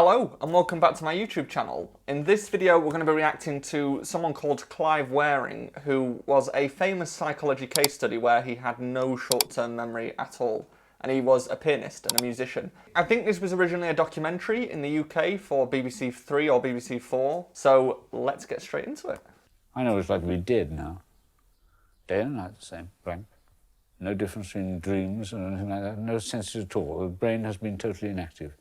Hello and welcome back to my YouTube channel. In this video we're going to be reacting to someone called Clive Wearing, who was a famous psychology case study where he had no short-term memory at all, and he was a pianist and a musician. I think this was originally a documentary in the UK for BBC 3 or BBC 4, so let's get straight into it. I know what it's like to be dead now. Day and night the same, blank. No difference between dreams or anything like that, no senses at all. The brain has been totally inactive.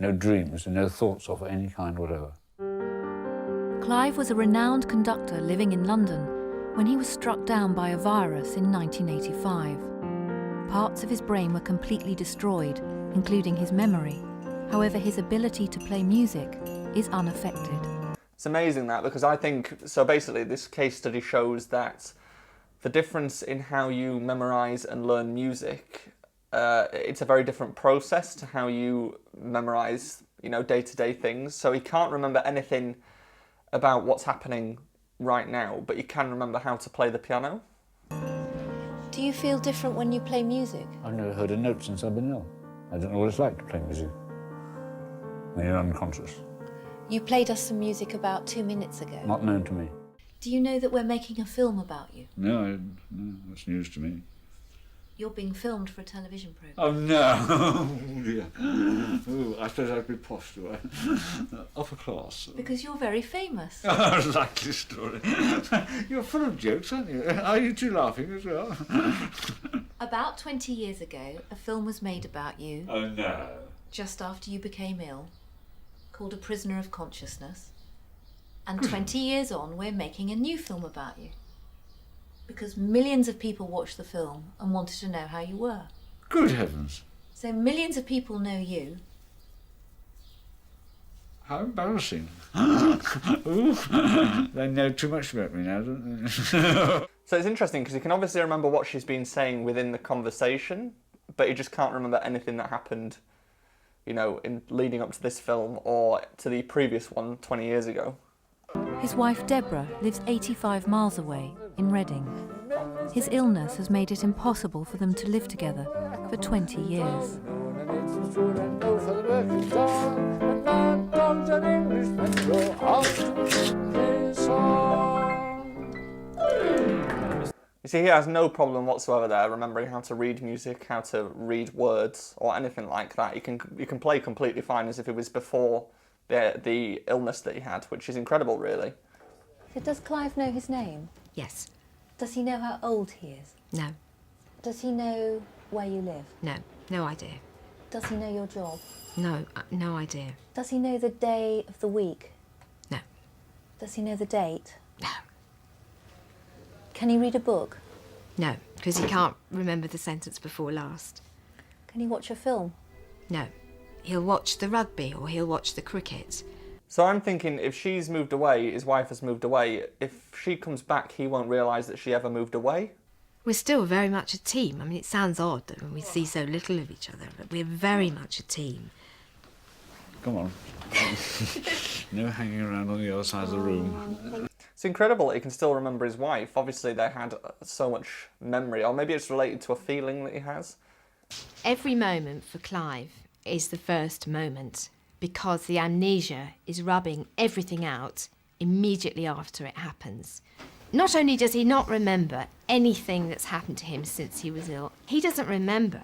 No dreams and no thoughts of any kind whatever. Clive was a renowned conductor living in London when he was struck down by a virus in 1985. Parts of his brain were completely destroyed, including his memory. However, his ability to play music is unaffected. It's amazing that, because I think, so basically this case study shows that the difference in how you memorise and learn music, it's a very different process to how you memorise, day-to-day things. So he can't remember anything about what's happening right now, but he can remember how to play the piano. Do you feel different when you play music? I've never heard a note since I've been ill. I don't know what it's like to play music when you're unconscious. You played us some music about 2 minutes ago. Not known to me. Do you know that we're making a film about you? No, that's news to me. You're being filmed for a television programme. Oh no! Oh, dear. Ooh, I suppose I'd be posh, do I? Upper class. Because you're very famous. Oh, likely story. You're full of jokes, aren't you? Are you two laughing as well? About 20 years ago, a film was made about you. Oh no. Just after you became ill, called A Prisoner of Consciousness. And 20 years on, we're making a new film about you. Because millions of people watched the film and wanted to know how you were. Good heavens. So millions of people know you. How embarrassing. Ooh, they know too much about me now, don't they? So it's interesting because you can obviously remember what she's been saying within the conversation, but you just can't remember anything that happened, in leading up to this film or to the previous one 20 years ago. His wife Deborah lives 85 miles away in Reading. His illness has made it impossible for them to live together for 20 years. You see, he has no problem whatsoever there remembering how to read music, how to read words, or anything like that. He can play completely fine as if it was before the illness that he had, which is incredible, really. So does Clive know his name? Yes. Does he know how old he is? No. Does he know where you live? No. No idea. Does he know your job? No. No idea. Does he know the day of the week? No. Does he know the date? No. Can he read a book? No, because he can't remember the sentence before last. Can he watch a film? No. He'll watch the rugby or he'll watch the cricket. So I'm thinking, if she's moved away, his wife has moved away, if she comes back, he won't realise that she ever moved away. We're still very much a team. I mean, it sounds odd that when we see so little of each other, but we're very much a team. Come on. No hanging around on the other side of the room. It's incredible that he can still remember his wife. Obviously they had so much memory, or maybe it's related to a feeling that he has. Every moment for Clive is the first moment, because the amnesia is rubbing everything out immediately after it happens. Not only does he not remember anything that's happened to him since he was ill, he doesn't remember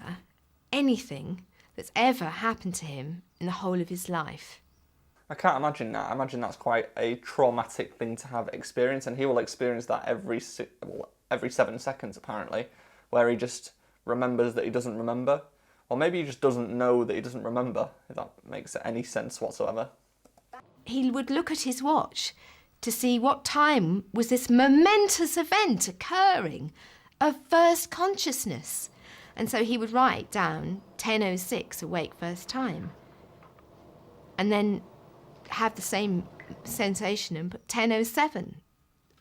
anything that's ever happened to him in the whole of his life. I can't imagine that. I imagine that's quite a traumatic thing to have experienced, and he will experience that every 7 seconds, apparently, where he just remembers that he doesn't remember. Or maybe he just doesn't know that he doesn't remember, if that makes any sense whatsoever. He would look at his watch to see what time was this momentous event occurring of first consciousness. And so he would write down 10:06, awake first time. And then have the same sensation and put 10:07,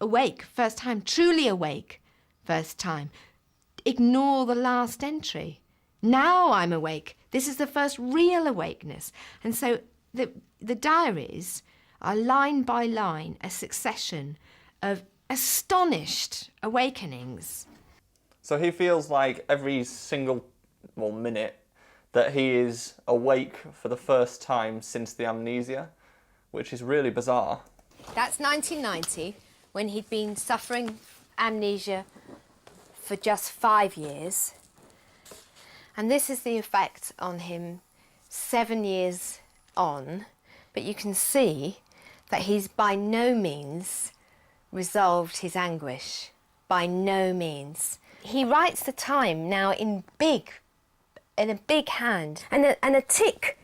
awake first time, truly awake first time. Ignore the last entry. Now I'm awake. This is the first real awakeness. And so the diaries are line by line a succession of astonished awakenings. So he feels like every single minute that he is awake for the first time since the amnesia, which is really bizarre. That's 1990, when he'd been suffering amnesia for just 5 years. And this is the effect on him 7 years on. But you can see that he's by no means resolved his anguish. By no means. He writes the time now in a big hand, and a tick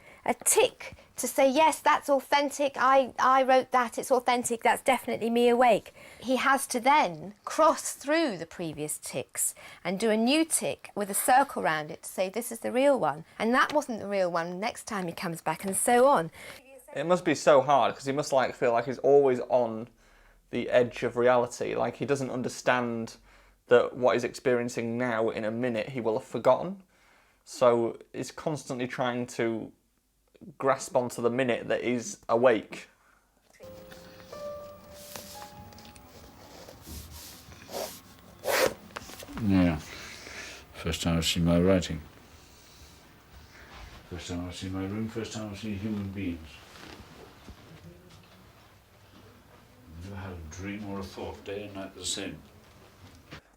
to say, yes, that's authentic, I wrote that, it's authentic, that's definitely me awake. He has to then cross through the previous ticks and do a new tick with a circle around it to say this is the real one, and that wasn't the real one next time he comes back, and so on. It must be so hard, because he must like feel like he's always on the edge of reality, like he doesn't understand that what he's experiencing now in a minute he will have forgotten. So he's constantly trying to grasp onto the minute that he's awake. Yeah. First time I've seen my writing. First time I've seen my room, first time I've seen human beings. I've never had a dream or a thought, day and night the same.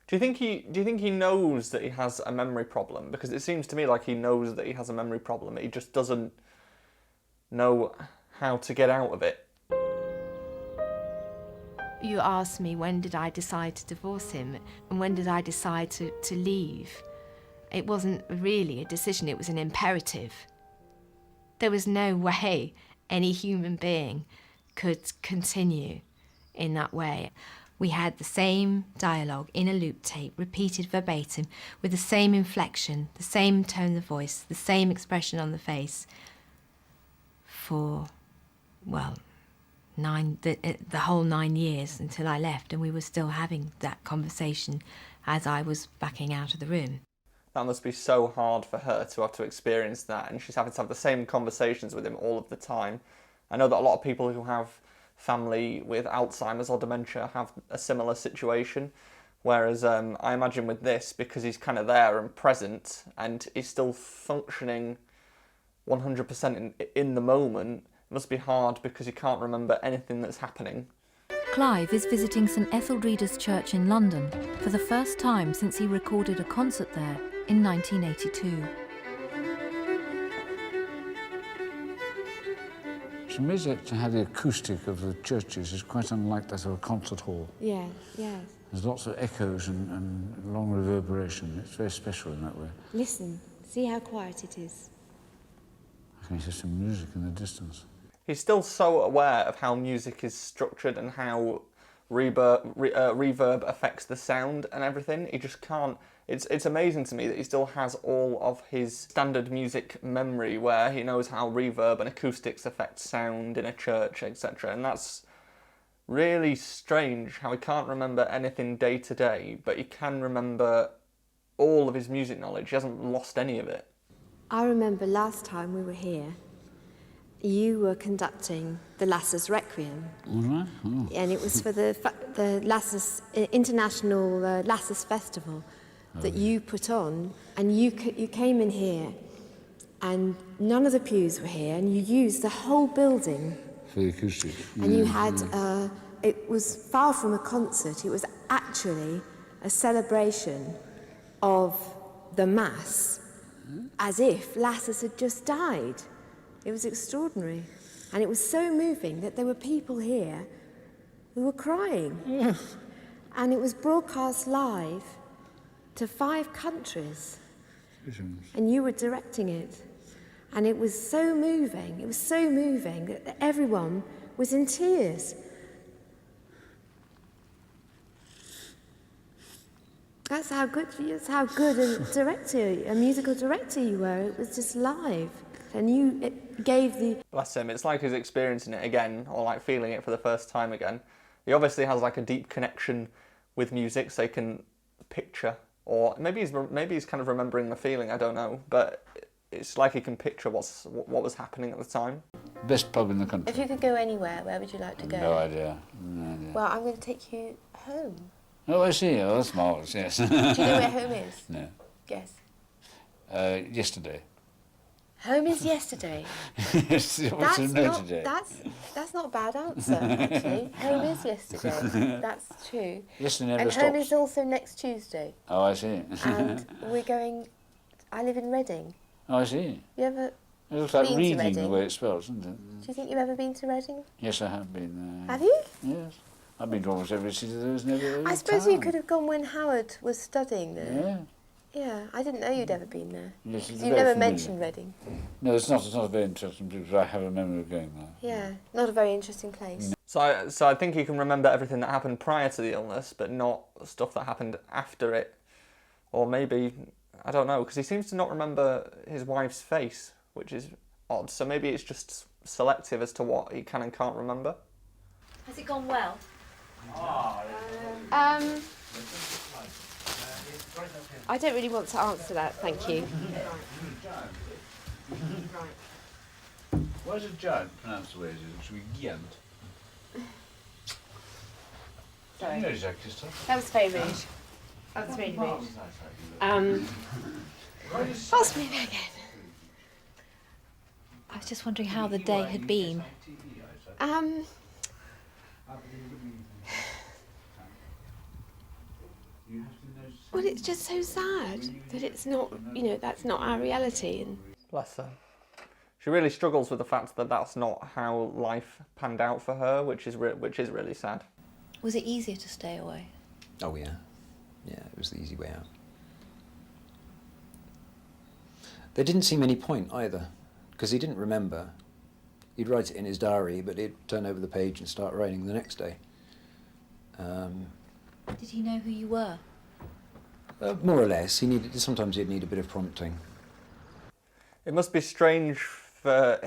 Do you think he knows that he has a memory problem? Because it seems to me like he knows that he has a memory problem. He just doesn't know how to get out of it. You asked me when did I decide to divorce him and when did I decide to leave. It wasn't really a decision, it was an imperative. There was no way any human being could continue in that way. We had the same dialogue in a loop tape, repeated verbatim, with the same inflection, the same tone of voice, the same expression on the face for, well, the whole 9 years until I left, and we were still having that conversation as I was backing out of the room. That must be so hard for her to have to experience that, and she's having to have the same conversations with him all of the time. I know that a lot of people who have family with Alzheimer's or dementia have a similar situation, whereas I imagine with this, because he's kind of there and present and he's still functioning 100% in the moment, it must be hard because he can't remember anything that's happening. Clive is visiting St Etheldreda's Church in London for the first time since he recorded a concert there in 1982. It's amazing how the acoustic of the churches is quite unlike that of a concert hall. Yeah, yeah. There's lots of echoes and long reverberation. It's very special in that way. Listen, see how quiet it is. I can hear some music in the distance. He's still so aware of how music is structured and how reverb affects the sound and everything. He just can't. It's amazing to me that he still has all of his standard music memory where he knows how reverb and acoustics affect sound in a church, etc. And that's really strange how he can't remember anything day to day, but he can remember all of his music knowledge. He hasn't lost any of it. I remember last time we were here, you were conducting the Lasses Requiem. All right. Oh. And it was for the Lasses International Lasses Festival that you put on, and you came in here, and none of the pews were here, and you used the whole building. For the acoustic. And you had, it was far from a concert, it was actually a celebration of the Mass, as if Lasses had just died. It was extraordinary. And it was so moving that there were people here who were crying. Yes. And it was broadcast live to 5 countries. And you were directing it. And it was so moving that everyone was in tears. That's how good a musical director you were. It was just live. And it gave the... Bless him, it's like he's experiencing it again, or like feeling it for the first time again. He obviously has like a deep connection with music, so he can picture, or maybe he's kind of remembering the feeling, I don't know, but it's like he can picture what was happening at the time. Best pub in the country. If you could go anywhere, where would you like to go? No idea. No idea. Well, I'm going to take you home. Oh, I see. Oh, that's marvellous, yes. Do you know where home is? No. Guess. Yesterday. Home is yesterday. Yes, what's the no today? That's not a bad answer, actually. Home is yesterday. That's true. Yesterday never And stops. home is also next Tuesday. Oh, I see. And we're going... I live in Reading. Oh, I see. You ever... It looks like Been to reading the Reading? way it spells, doesn't it? Do you think you've ever been to Reading? Yes, I have been there. Have you? Yes. I've been to almost every city there is never I suppose you could have gone when Howard was studying there. Yeah. Yeah, I didn't know you'd ever been there. Yes, it's You very never familiar. mentioned Reading. No, it's not a very interesting place, but I have a memory of going there. Yeah, not a very interesting place. So I think he can remember everything that happened prior to the illness, but not stuff that happened after it. Or maybe, I don't know, because he seems to not remember his wife's face, which is odd. So maybe it's just selective as to what he can and can't remember. Has it gone well? I don't really want to answer that, thank you. Why is a giant pronounced the way it is? It should be giant. Sorry. You know Jacques Christophe. That was very rude. That was really rude. Ask me again. I was just wondering how the day had been. Well, it's just so sad that it's not, that's not our reality. And Bless her. She really struggles with the fact that that's not how life panned out for her, which is really sad. Was it easier to stay away? Oh yeah, yeah, it was the easy way out. There didn't seem any point either, because he didn't remember. He'd write it in his diary, but he'd turn over the page and start writing the next day. Did he know who you were? More or less. Sometimes he'd need a bit of prompting. It must be strange for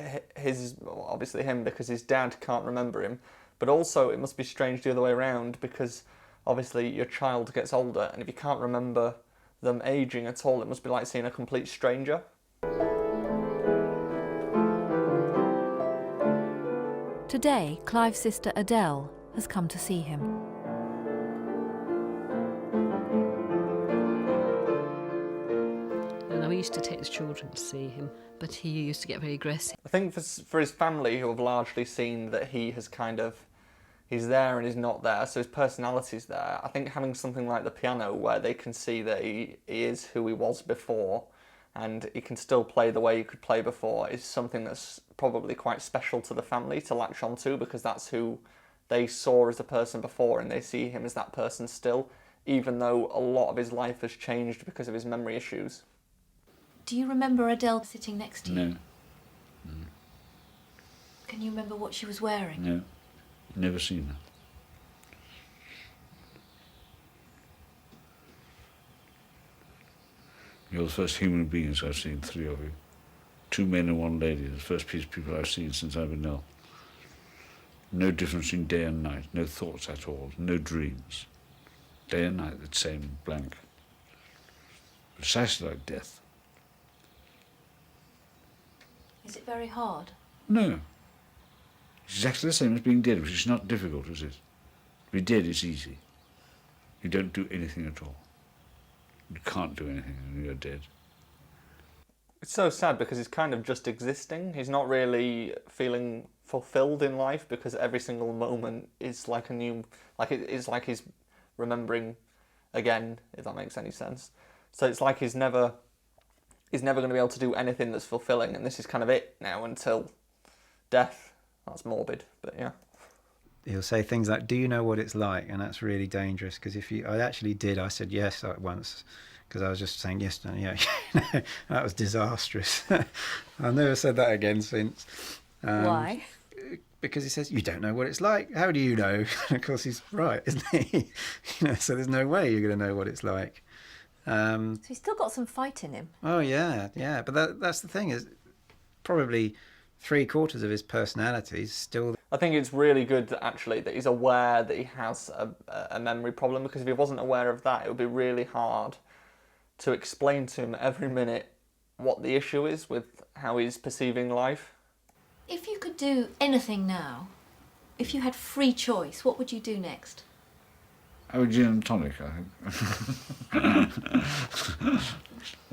obviously him, because his dad can't remember him, but also it must be strange the other way around, because obviously your child gets older, and if you can't remember them aging at all, it must be like seeing a complete stranger. Today, Clive's sister Adele has come to see him. And we used to take the children to see him, but he used to get very aggressive. I think for his family, who have largely seen that he's there and he's not there, so his personality's there, I think having something like the piano where they can see that he is who he was before and he can still play the way he could play before is something that's probably quite special to the family to latch onto, because that's who they saw as a person before and they see him as that person still, even though a lot of his life has changed because of his memory issues. Do you remember Adele sitting next to you? No. Can you remember what she was wearing? No. Never seen her. You're the first human beings I've seen, 3 of you. 2 men and 1 lady, the first piece of people I've seen since I've been ill. No difference in day and night, no thoughts at all, no dreams. Day and night, the same blank. Precisely like death. Is it very hard? No. It's exactly the same as being dead, which is not difficult, is it? To be dead is easy. You don't do anything at all. You can't do anything when you're dead. It's so sad because he's kind of just existing. He's not really feeling fulfilled in life because every single moment is like it's like he's remembering again, if that makes any sense. So it's like he's never going to be able to do anything that's fulfilling, and this is kind of it now until death. That's morbid, but yeah. He'll say things like, "Do you know what it's like?" And that's really dangerous, because I said yes once, because I was just saying yes, no, yeah. That was disastrous. I've never said that again since. Why? Because he says, "You don't know what it's like. How do you know?" Of course, he's right, isn't he? So there's no way you're going to know what it's like. So he's still got some fight in him. Oh yeah. But that's the thing, is probably 3/4 of his personality is still. I think it's really good actually that he's aware that he has a memory problem, because if he wasn't aware of that, it would be really hard to explain to him every minute what the issue is with how he's perceiving life. If you could do anything now, if you had free choice, what would you do next? I would gin and tonic, I think.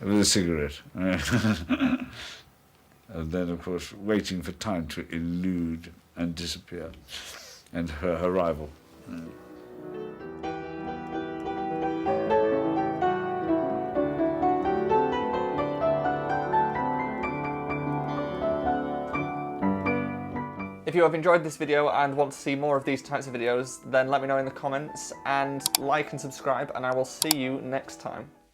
With a cigarette. And then, of course, waiting for time to elude and disappear, and her arrival. If you have enjoyed this video and want to see more of these types of videos, then let me know in the comments, and like and subscribe, and I will see you next time.